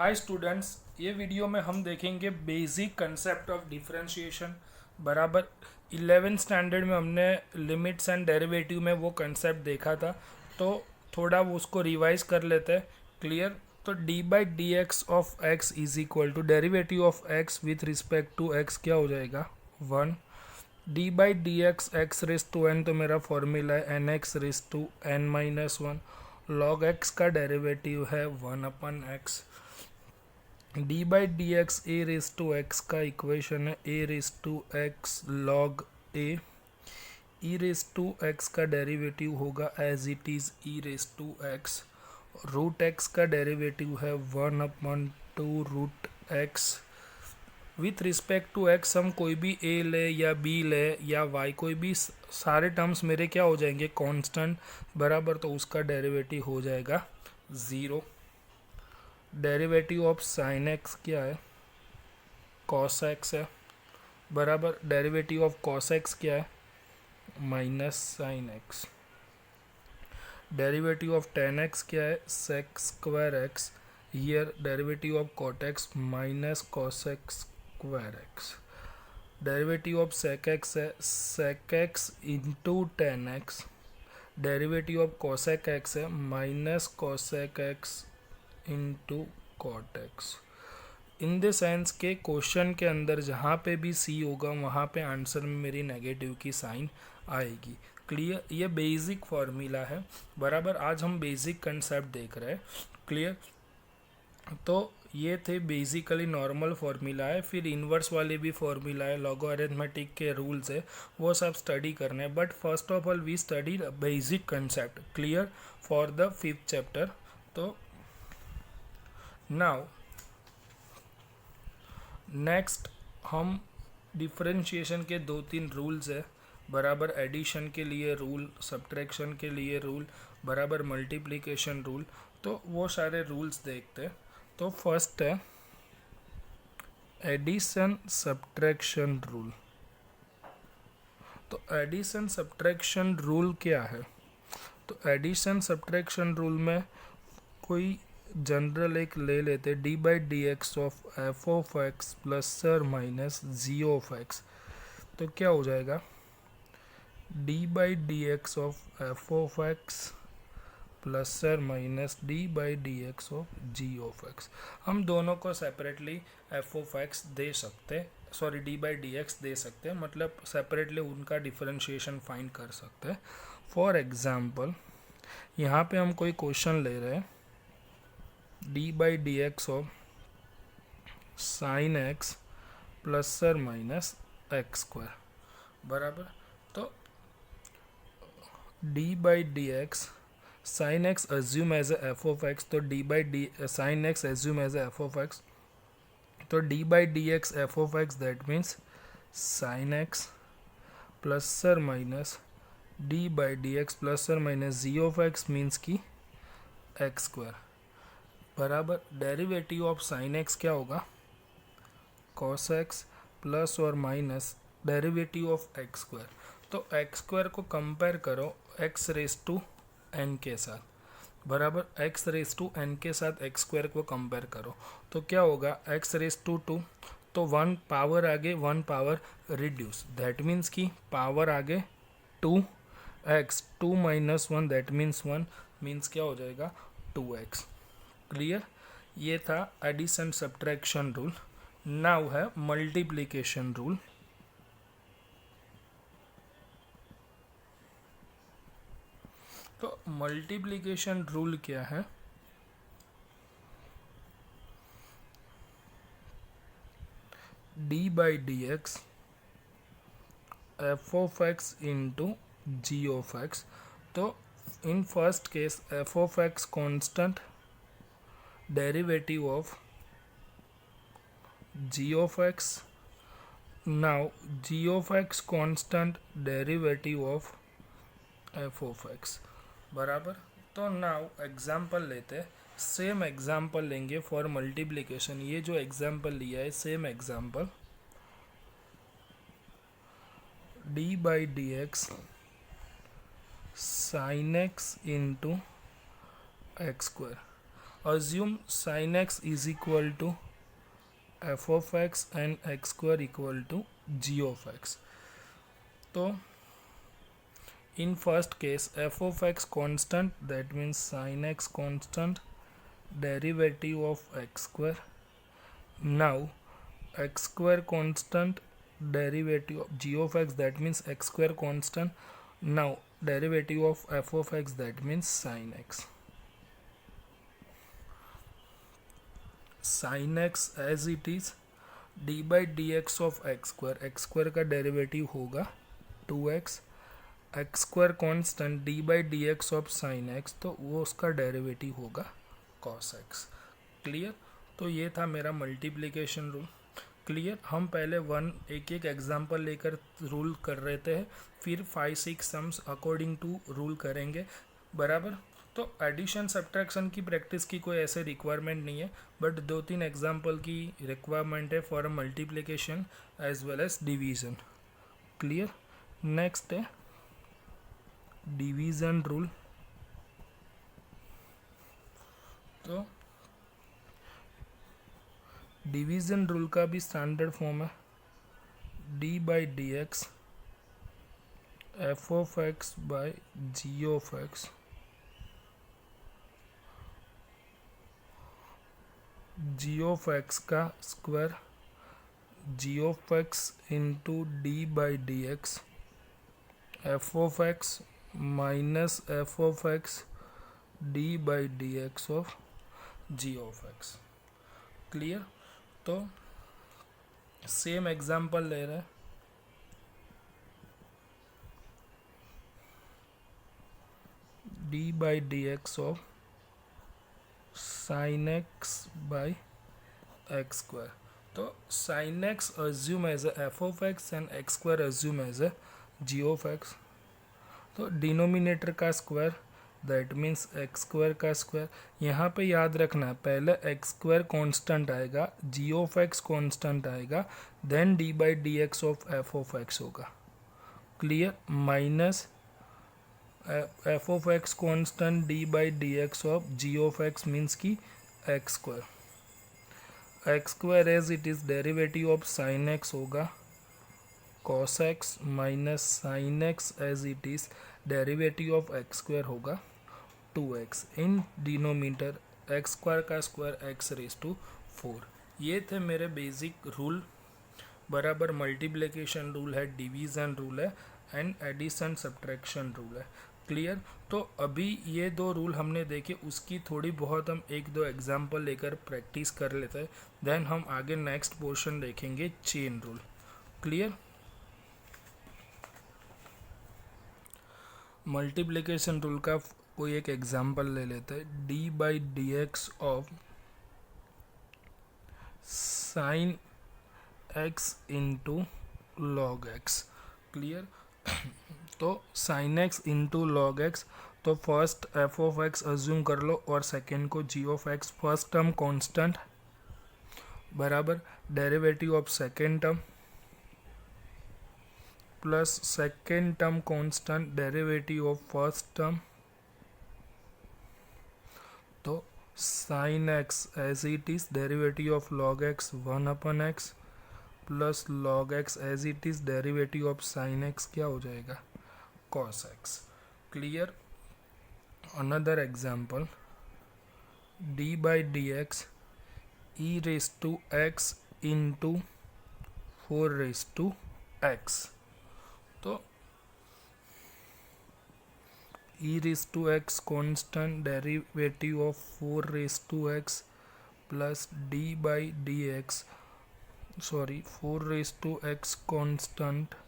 Hi students, ये video में हम देखेंगे बेसिक कंसेप्ट ऑफ डिफरेंशिएशन। बराबर 11th स्टैंडर्ड में हमने लिमिट्स एंड डेरिवेटिव में वो कंसेप्ट देखा था, तो थोड़ा वो उसको रिवाइज कर लेते हैं। क्लियर? तो d by d x of x is equal to derivative of x with respect to x क्या हो जाएगा? 1। D by d x raise to n, तो मेरा फॉर्मूला है n x raise to n minus one. Log x का derivative है 1/x। D by d x a raise to x का equation है a raise to x log a. E raise to x का derivative होगा as it is e raise to x. Root x का derivative है 1/2 root x. With respect to x हम कोई भी ए ले या बी ले या वाई, कोई भी सारे टर्म्स मेरे क्या हो जाएंगे? कांस्टेंट। बराबर, तो उसका डेरिवेटिव हो जाएगा 0। डेरिवेटिव ऑफ साइन एक्स क्या है? कॉस एक्स है। बराबर, डेरिवेटिव ऑफ कॉस एक्स क्या है? Minus sine x. Derivative of tan x क्या है? Sec square x. Here derivative of cot x minus cos x square x. Derivative of sec x है sec x into tan x. Derivative of cosec x है minus cosec x into cot x. In the sense के question के अंदर जहाँ पे भी सी होगा वहाँ पे आंसर में मेरी नेगेटिव की साइन आएगी। क्लियर? ये बेसिक फॉर्मूला है। बराबर, आज हम बेसिक कंसेप्ट देख रहे हैं। क्लियर? तो ये थे बेसिकली नॉर्मल फार्मूला है, फिर इन्वर्स वाले भी फार्मूला है, लॉगरिथमेटिक के रूल्स है, वो सब स्टडी करने हैं। But first of all we study basic concept. Clear? For the 5th चैप्टर। तो नाउ नेक्स्ट हम डिफरेंशिएशन के 2-3 रूल्स है। बराबर, एडिशन के लिए रूल, सब्ट्रैक्शन के लिए रूल, बराबर मल्टीप्लिकेशन रूल, तो वो सारे रूल्स देखते हैं। तो फर्स्ट है एडिशन सब्ट्रैक्शन रूल। तो एडिशन सब्ट्रैक्शन रूल क्या है? तो एडिशन सब्ट्रैक्शन रूल में कोई जनरल एक ले लेते, d by d x of f of x plus or minus g of x. तो क्या हो जाएगा? D by d x of f of x plus or minus d by d x of g of x. हम दोनों को separately f of x दे सकते, sorry d by d x दे सकते हैं, मतलब सेपरेटली उनका डिफरेंशिएशन फाइंड कर सकते हैं। फॉर एग्जाम्पल यहाँ पे हम कोई क्वेश्चन ले रहे हैं, d by d x of sine x plus or minus x square. बराबर, तो d by d x sine x assume as f of x, तो d by d sine x assume as f of x, तो d by d x f of x that means sine x plus or minus d by d x plus or minus g of x means की x square. बराबर, derivative of sine x क्या होगा? Cos x plus और minus derivative of x square. तो x square को compare करो x raise to N के साथ। बराबर, एक्स रेस टू एन के साथ एक्स स्क्वायर को कंपेयर करो तो क्या होगा? एक्स रेस टू 2, तो 1 पावर आगे 1 पावर रिड्यूस, दैट मीन्स की पावर आगे 2 x, 2 minus 1 that means 1, means क्या हो जाएगा? 2x। क्लियर? ये था एडिशन सब्ट्रैक्शन रूल। नाउ है मल्टीप्लिकेशन रूल। तो मल्टीप्लिकेशन रूल क्या है? D by d x f of x into g of x. तो in first case f of x constant, derivative of g of x, now g of x constant derivative of f of x। बराबर, तो now example लेते हैं, same example लेंगे for multiplication. ये जो example लिया है same example, D by d x sine x into x square. assume sin x is equal to f of x and x square equal to g of x. तो in first case f of x constant, that means sin x constant, derivative of x square. Now x square constant, derivative of g of x, that means x square constant. Now derivative of f of x, that means sin x. Sin x as it is d by dx of x square का derivative होगा 2x, x square constant d by d x of sine x, तो वो उसका derivative होगा cos x. Clear. तो ये था मेरा मल्टीप्लिकेशन रूल. क्लियर. हम पहले एक एक एग्जांपल लेकर रूल कर रहे थे, फिर 5-6 सम्स अकॉर्डिंग टू रूल करेंगे. बराबर. तो एडिशन सब्ट्रैक्शन की प्रैक्टिस की कोई ऐसे रिक्वायरमेंट नहीं है, बट 2-3 एग्जांपल की रिक्वायरमेंट है for multiplication as well as division. Clear. Next है डिवीज़न रूल. तो डिवीज़न रूल का भी स्टैंडर्ड फॉर्म है d by d x f of x by g of x g of x का square g of x into d by d x f of x minus f of x d by d x of g of x. Clear. तो same example ले रहे हैं. D by d x of sine x by x square. तो sine x assume as a f of x and x square assume as a g of x. तो denominator का square, that means x square का square. यहाँ पे याद रखना पहले x square constant आएगा, जी ऑफ एक्स कॉन्स्टेंट आएगा, then d by d x of f of x होगा. Clear. Minus f of x constant d by d x of g of x means की x square. X square as it is derivative of sine x होगा cos x minus sine x as it is derivative of x square होगा 2x. In denominator x square का square x raise to 4. ये थे मेरे basic rule. बराबर. Multiplication rule है, division rule है and addition subtraction rule है. Clear. तो अभी ये 2 रूल हमने देखे, उसकी थोड़ी बहुत हम 1-2 एग्जाम्पल लेकर प्रैक्टिस कर लेते हैं, देन हम आगे नेक्स्ट पोर्शन देखेंगे chain rule. Clear. Multiplication rule का कोई एक एग्जांपल ले लेते हैं. D by d x of sine x into log x. Clear. तो sine x into log x. तो first f of x assume कर लो और सेकेंड को g of x. First term constant बराबर derivative of second term plus second term constant derivative of first term. तो sine x as it is derivative of log x 1/x plus log x as it is derivative of sine x क्या हो जाएगा cos x. Clear. Another example d by d x e raise to x into 4 raise to x. तो e raised to x constant derivative of 4 raised to x plus d by dx 4 raised to x constant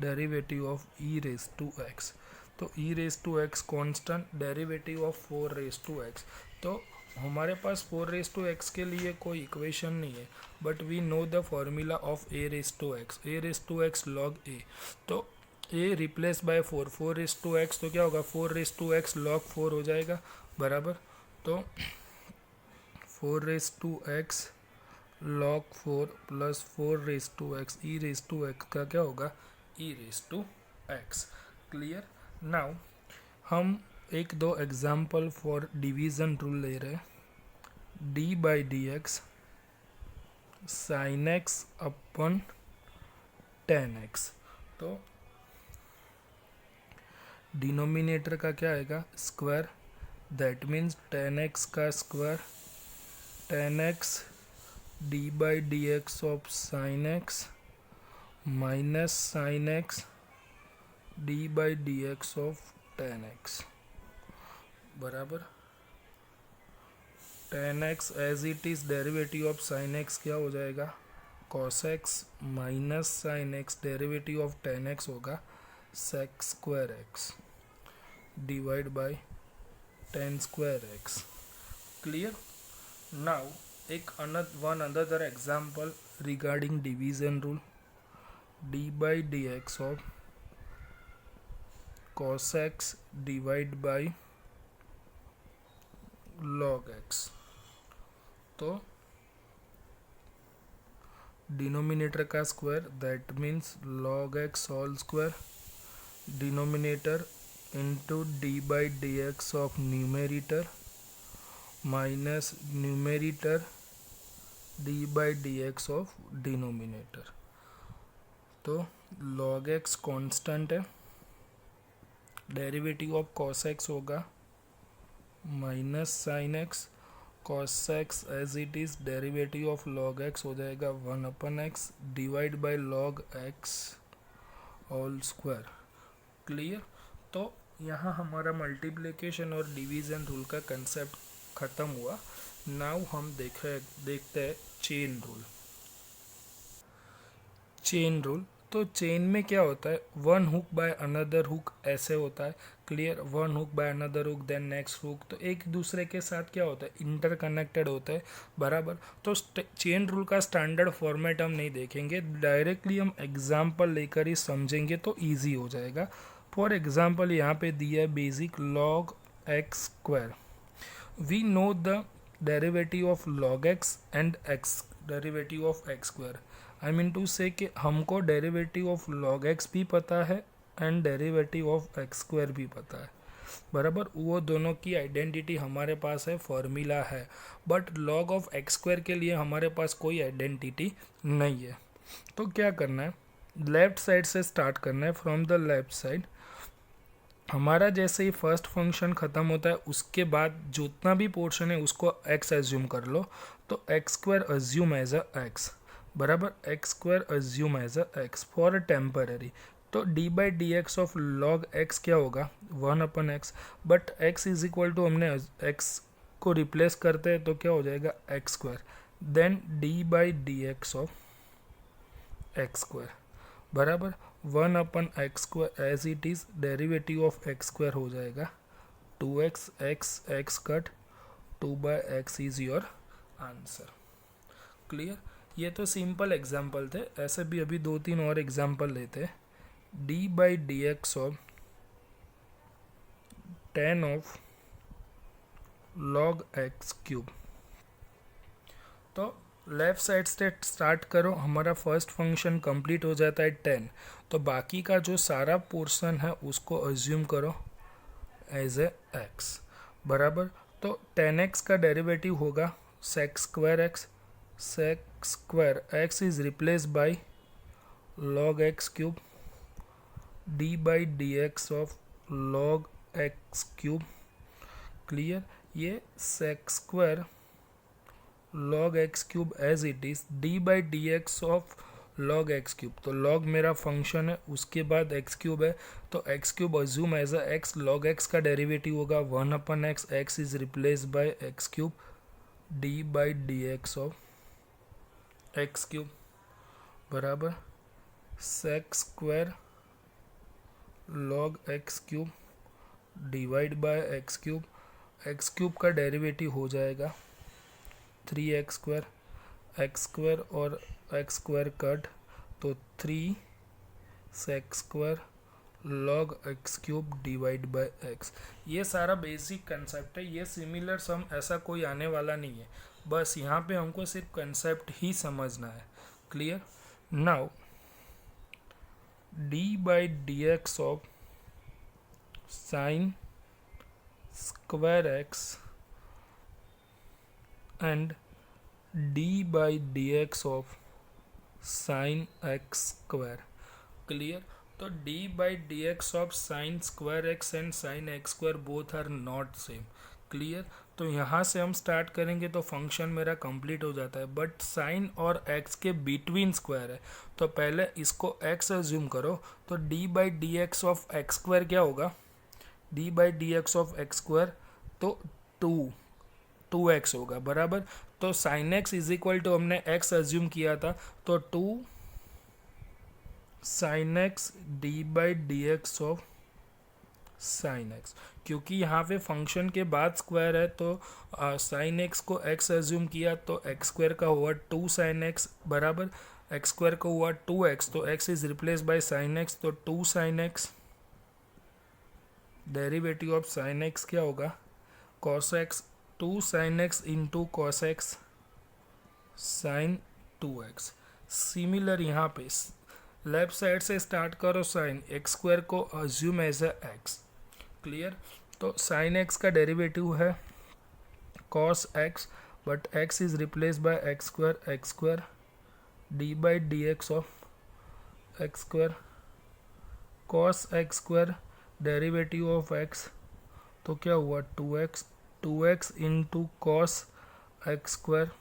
derivative of e raised to x. तो e raised to x constant derivative of 4 raised to x. तो हमारे पास 4 raised to x के लिए कोई equation नहीं है, but we know the formula of a raised to x log a. तो a replace by 4 raise to x, तो क्या होगा 4 रेस टू एक्स लॉग 4 हो जाएगा. बराबर. तो 4 raise to x log 4 plus 4 raise to x e raise to x का क्या होगा e raise to x. Clear. Now हम 1-2 एग्जाम्पल फॉर डिवीज़न रूल ले रहे हैं. D by d x sine x upon tan x. तो denominator का क्या आएगा, square, that means tan x का square, tan x d by d x of sine x minus sine x d by d x of tan x बराबर tan x as it is derivative of sine x क्या हो जाएगा, cos x minus sine x derivative of tan x होगा sec square x divide by tan square x. Clear. Now एक one another example regarding division rule, d by d x of cos x divide by log x। तो denominator का square that means log x whole square, denominator into d by d x of numerator minus numerator d by d x of denominator. तो log x constant है, derivative of cos x होगा minus sine x, cos x as it is derivative of log x हो जाएगा 1/x divide by log x whole square. Clear. तो यहाँ हमारा multiplication और division rule का कंसेप्ट ख़त्म हुआ। नाउ हम देखते हैं चेन रूल। चेन रूल, तो चेन में क्या होता है, one hook by another hook ऐसे होता है। Clear. One hook by another hook then next hook, तो एक दूसरे के साथ क्या होता है, इंटरकनेक्टेड होता है बराबर। तो चेन रूल का स्टैंडर्ड फॉर्मेट हम नहीं देखेंगे, डायरेक्टली हम एग्जांपल लेकर ही समझेंगे तो इजी हो जाएगा। फॉर एग्जांपल यहाँ पे दिया है basic log x square, we know the derivative of log x and x derivative of x square. I mean to say कि हमको डेरिवेटिव ऑफ log x भी पता है and derivative of x square भी पता है बराबर। वो दोनों की आइडेंटिटी हमारे पास है, फॉर्मूला है, but log of x square के लिए हमारे पास कोई आइडेंटिटी नहीं है। तो क्या करना है, लेफ्ट साइड से स्टार्ट करना है। फ्रॉम द लेफ्ट साइड हमारा जैसे ही फर्स्ट फंक्शन ख़त्म होता है उसके बाद जितना भी पोर्शन है उसको x एज्यूम कर लो। तो x square assume as a x बराबर x square assume as a x for a temporary. तो d by d x of log x क्या होगा, 1/x, but x is equal to हमने x को replace करते हैं तो क्या हो जाएगा x square, then d by d x of x square बराबर 1/x square as it is derivative of x square हो जाएगा 2x, x cut 2/x is your answer. Clear. ये तो सिंपल एग्जाम्पल थे, ऐसे भी अभी 2-3 और एग्जाम्पल लेते हैं। D by d x of ten of log x cube. तो लेफ्ट साइड से स्टार्ट करो, हमारा फर्स्ट फंक्शन कंप्लीट हो जाता है 10। तो बाकी का जो सारा पोर्शन है उसको अज्यूम करो एज ए एक्स बराबर। तो 10x का डेरिवेटिव होगा sec square x, sec square x is replace by log x cube d by d x of log x cube. Clear. ये sec square log x cube as it is d by d x of log x cube. तो log मेरा function है, उसके बाद x cube है, तो x cube assume as a x, log x का derivative होगा 1/x, x is replace by x cube d by d x of x cube बराबर sec square log x cube divide by x cube. x cube का derivative हो जाएगा 3x square, x square और x square cut, तो 3 sec square log x cube divide by x। ये सारा basic concept है, ये सिमिलर सम ऐसा कोई आने वाला नहीं है, बस यहाँ पे हमको सिर्फ कंसेप्ट ही समझना है। Clear. Now d by d x of sine square x and d by d x of sine x square. Clear. तो d by d x of sine square x and sine x square both are not same. Clear. तो यहाँ से हम start करेंगे तो function मेरा complete हो जाता है, बट साइन और x के बिटवीन स्क्वायर है, तो पहले इसको x अज्यूम करो। तो d by d x of x square क्या होगा, d by d x of x square तो 2x होगा बराबर। तो sine x is equal to हमने x अज्यूम किया था, तो 2 sine x d by d x of sine x. क्योंकि यहाँ पे फंक्शन के बाद स्क्वायर है तो साइन एक्स को x अज्यूम किया तो एक्स स्क्वायर का हुआ 2 साइन एक्स बराबर एक्स स्क्वायर का हुआ 2x, तो x is replace by sine x, तो 2 sine x derivative of sine x क्या होगा cos x, 2 sine x into cos x sine 2x। Similar यहाँ पे लेफ्ट साइड से स्टार्ट करो, साइन एक्स स्क्वायर को assume as a x. Clear. तो sine x का डेरिवेटिव है cos x, but x is replace by x square d by d x of x square cos x square derivative of x, तो क्या हुआ 2x into cos x square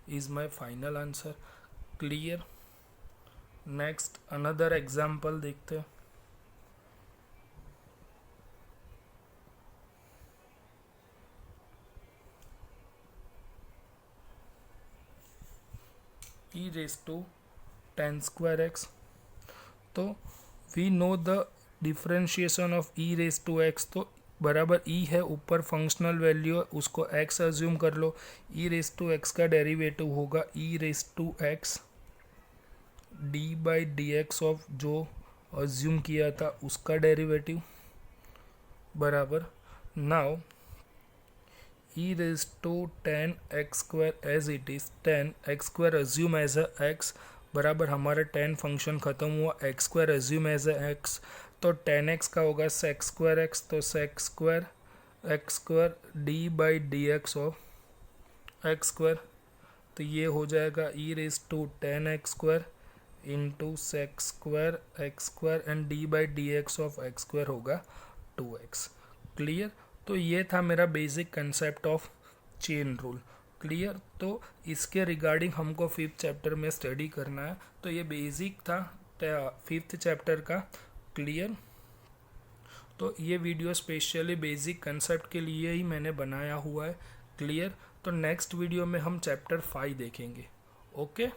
is my final answer. Clear. Next another example देखते हैं। e raise to 10 square x. तो we know the differentiation of e raise to x, तो बराबर e है ऊपर फंक्शनल वैल्यू है उसको x अज्यूम कर लो। e रेज टू एक्स का डेरिवेटिव होगा e raise to x d by d x of जो अज्यूम किया था उसका डेरिवेटिव बराबर now e raise to 10 x square as it is 10 x square assume as a x बराबर हमारा 10 function खत्म हुआ, x square assume as a x, तो 10x का होगा सेक्स स्क्वायर एक्स, तो sec square x square d by d x of x square, तो ये हो जाएगा e raise to 10 x square into sec square x square and d by d x of x square होगा 2x। Clear. तो ये था मेरा basic concept of chain rule. Clear. तो इसके रिगार्डिंग हमको 5th चैप्टर में स्टडी करना है, तो ये बेसिक था 5th चैप्टर का। क्लियर। तो ये वीडियो स्पेशली बेसिक कंसेप्ट के लिए ही मैंने बनाया हुआ है। क्लियर। तो नेक्स्ट वीडियो में हम चैप्टर 5 देखेंगे। ओके।